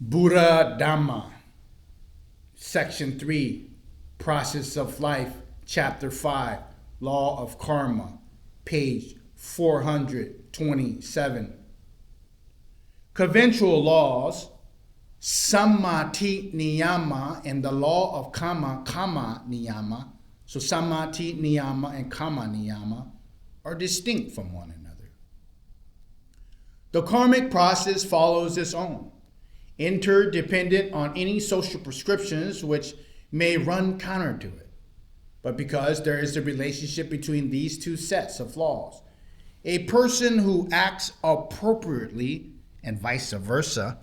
Buddhadhamma, Section 3, Process of Life, Chapter 5, Law of Karma, page 427. Conventional laws, sammati niyama, and the law of kamma, kamma niyama, so sammati niyama and kamma niyama, are distinct from one another. The karmic process follows its own, interdependent on any social prescriptions which may run counter to it. But because there is a relationship between these two sets of laws, a person who acts appropriately and vice versa.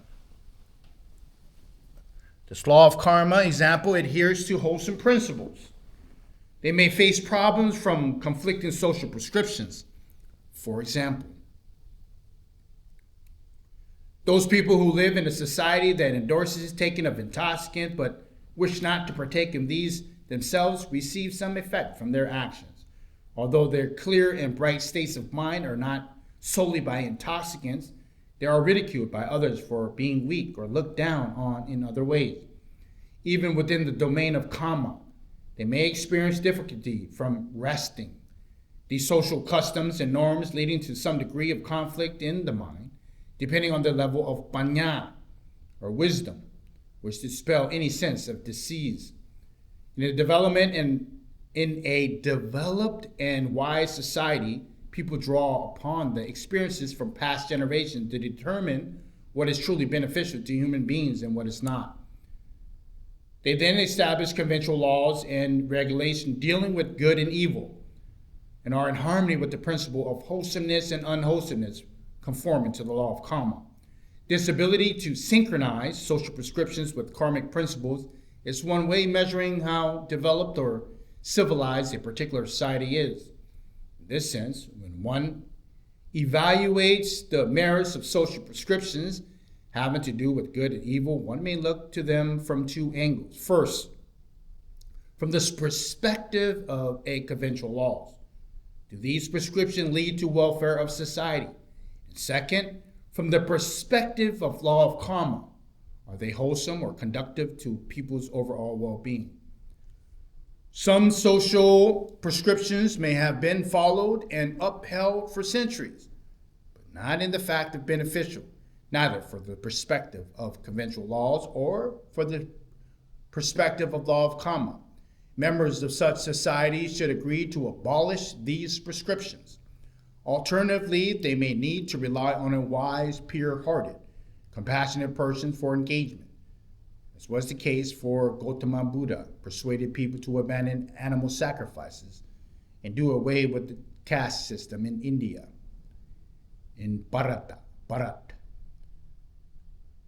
This law of karma, example, adheres to wholesome principles. They may face problems from conflicting social prescriptions. For example, those people who live in a society that endorses taking of intoxicants but wish not to partake in these themselves receive some effect from their actions. Although their clear and bright states of mind are not solely by intoxicants, they are ridiculed by others for being weak or looked down on in other ways. Even within the domain of kamma, they may experience difficulty from resting. These social customs and norms leading to some degree of conflict in the mind, depending on the level of panya, or wisdom, which dispel any sense of disease. In a developed and wise society, people draw upon the experiences from past generations to determine what is truly beneficial to human beings and what is not. They then establish conventional laws and regulation dealing with good and evil, and are in harmony with the principle of wholesomeness and unwholesomeness, conforming to the law of karma. This ability to synchronize social prescriptions with karmic principles is one way measuring how developed or civilized a particular society is. In this sense, when one evaluates the merits of social prescriptions having to do with good and evil, one may look to them from two angles. First, from the perspective of a conventional laws. Do these prescriptions lead to welfare of society? And second, from the perspective of law of karma, are they wholesome or conducive to people's overall well-being? Some social prescriptions may have been followed and upheld for centuries, but not in the fact of beneficial, neither for the perspective of conventional laws or for the perspective of law of karma. Members of such societies should agree to abolish these prescriptions. Alternatively, they may need to rely on a wise, pure-hearted, compassionate person for engagement. This was the case for Gautama Buddha, persuaded people to abandon animal sacrifices and do away with the caste system in India, in Bharat.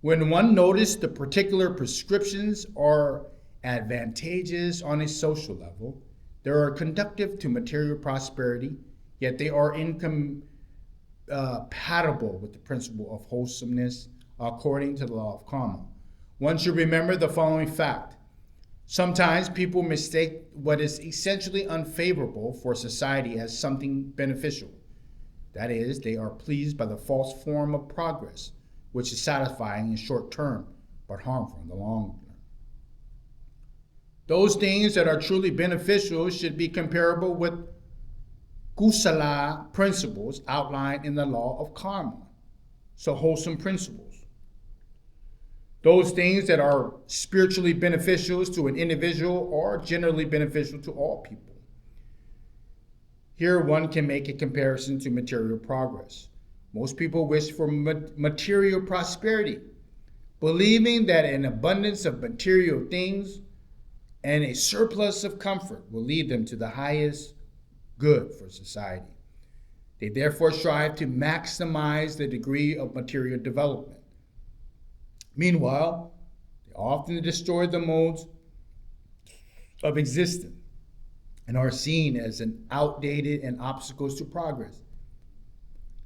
When one noticed the particular prescriptions are advantageous on a social level, they are conducive to material prosperity, yet they are incompatible with the principle of wholesomeness according to the law of karma. One should remember the following fact. Sometimes people mistake what is essentially unfavorable for society as something beneficial. That is, they are pleased by the false form of progress, which is satisfying in short term, but harmful in the long term. Those things that are truly beneficial should be comparable with kusala principles outlined in the law of karma, so wholesome principles. Those things that are spiritually beneficial to an individual are generally beneficial to all people. Here one can make a comparison to material progress. Most people wish for material prosperity, believing that an abundance of material things and a surplus of comfort will lead them to the highest good for society. They therefore strive to maximize the degree of material development. Meanwhile, they often destroy the modes of existence and are seen as an outdated and obstacles to progress.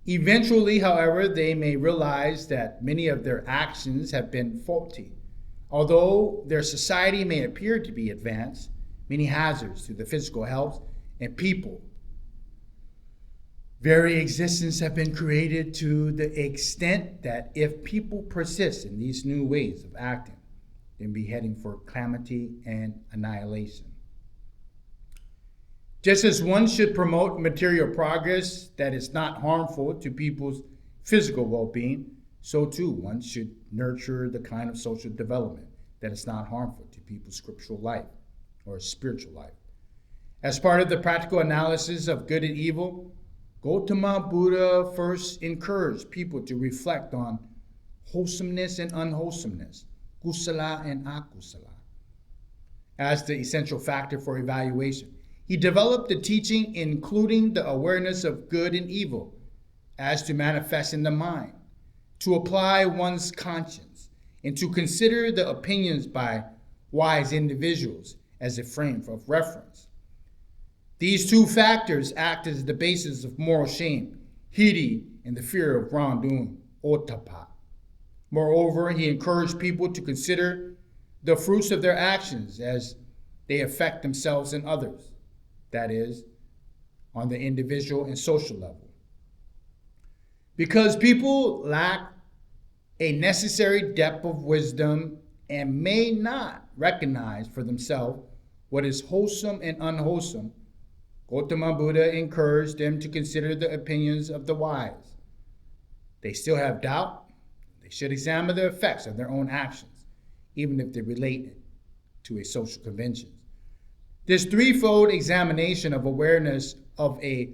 Eventually, however, they may realize that many of their actions have been faulty. Although their society may appear to be advanced, many hazards to the physical health and people Very existence have been created to the extent that if people persist in these new ways of acting, they'll be heading for calamity and annihilation. Just as one should promote material progress that is not harmful to people's physical well-being, so too one should nurture the kind of social development that is not harmful to people's scriptural life or spiritual life. As part of the practical analysis of good and evil, Gautama Buddha first encouraged people to reflect on wholesomeness and unwholesomeness, kusala and akusala, as the essential factor for evaluation. He developed the teaching including the awareness of good and evil as to manifest in the mind, to apply one's conscience, and to consider the opinions by wise individuals as a frame of reference. These two factors act as the basis of moral shame, hiri, and the fear of wrongdoing, ottappa. Moreover, he encouraged people to consider the fruits of their actions as they affect themselves and others, that is, on the individual and social level. Because people lack a necessary depth of wisdom and may not recognize for themselves what is wholesome and unwholesome, Gautama Buddha encouraged them to consider the opinions of the wise. They still have doubt. They should examine the effects of their own actions, even if they relate to a social convention. This threefold examination of awareness of a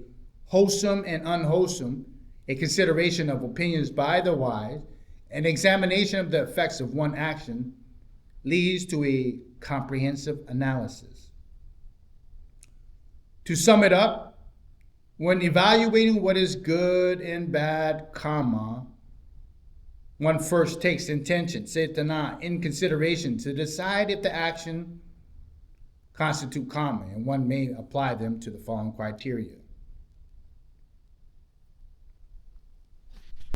wholesome and unwholesome, a consideration of opinions by the wise, an examination of the effects of one action, leads to a comprehensive analysis. To sum it up, when evaluating what is good and bad kamma, one first takes intention, cetana, in consideration to decide if the action constitute kamma, and one may apply them to the following criteria.